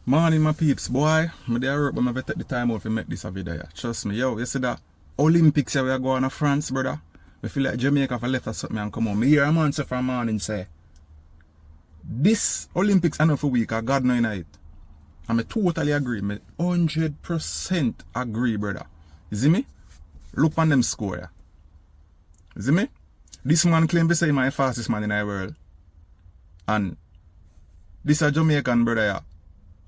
Morning, my peeps, boy. I'm there work, but I'm take the time out to make this a video. Yeah. Trust me, yo. You see that Olympics here we are going to France, brother. I feel like Jamaica for left or something and come on. Me hear a man say from morning say, this Olympics enough for week, God know in it. And I totally agree. I 100% agree, brother. You see me? Look on them score, yeah. You see me? This man claim to say my fastest man in the world. And this a Jamaican brother, yeah.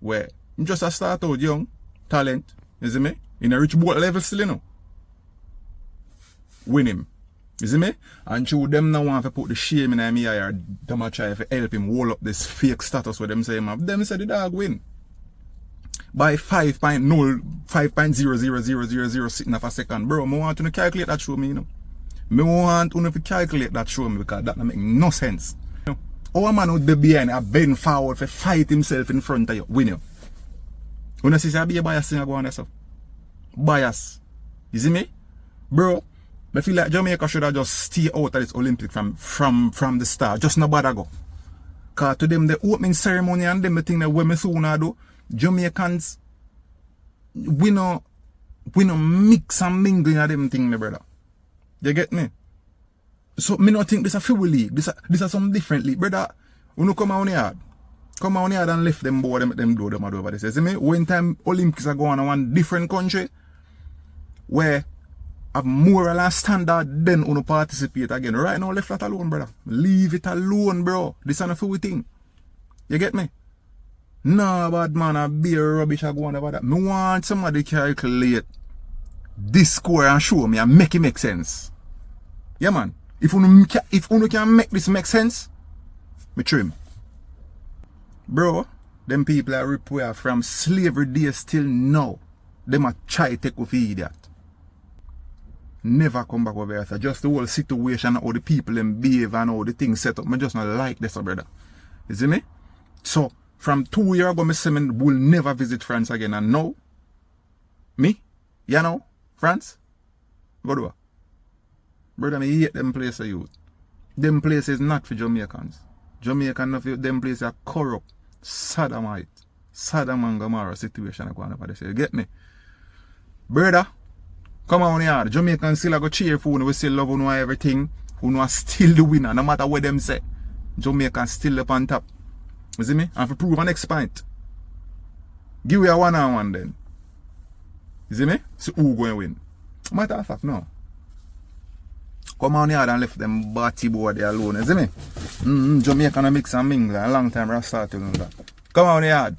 Where I'm just a start out young, talent, you see me? In a rich boat level still, you know. Win him. You see me? And through them now want to put the shame in me or them a try to help him hold up this fake status where them say him have. Them say the dog win. By 5.000000 sitting off a second. Bro, I want to calculate that show me, you know. I want to calculate that show me because that don't make no sense. Our man would be behind a bend forward to fight himself in front of you, win you. When you see I be a bias thing I go on yourself. Bias. You see me? Bro, I feel like Jamaica should have just stay out of this Olympic from the start. Just no bother go. Cause to them the opening ceremony and them the thing that women soon do, Jamaicans we no mix and mingle in them thing, my brother. You get me? So me not think this a full league. This a some different league. Brother, when you come out here. Come out here and lift them board them do them over this. You see me? When time Olympics are going on one different country where have moral and standard, then you participate again. Right now, left that alone, brother. Leave it alone, bro. This is a full thing. You get me? No, bad man, a beer rubbish are going about that. Me want somebody calculate this score and show me and make it make sense. Yeah, man. If you can make this make sense, me trim. Bro, them people are repair from slavery days till now. Them a try to take off idiot. Never come back over here. So just the whole situation, how the people them behave and how the things set up. I just not like this, brother. You see me? So, from 2 years ago, I say I will never visit France again. And now, me? You know, France? Go do it. Brother, I hate them places, youth. Them places not for Jamaicans. Jamaicans, them places are corrupt, sodomite, Sodom and Gomorrah situation. You get me? Brother, come on here. Jamaicans still go cheer for you. We still love you everything. You are still the winner, no matter what them say. Jamaicans still up on top. You see me? And for prove an next point. Give me a 1-on-1 then. You see me? So who going to win? Matter of fact, no. Come on here and left them batty board there alone, you see me? Jamaican mix and mingle a long time I start to that. Come on here.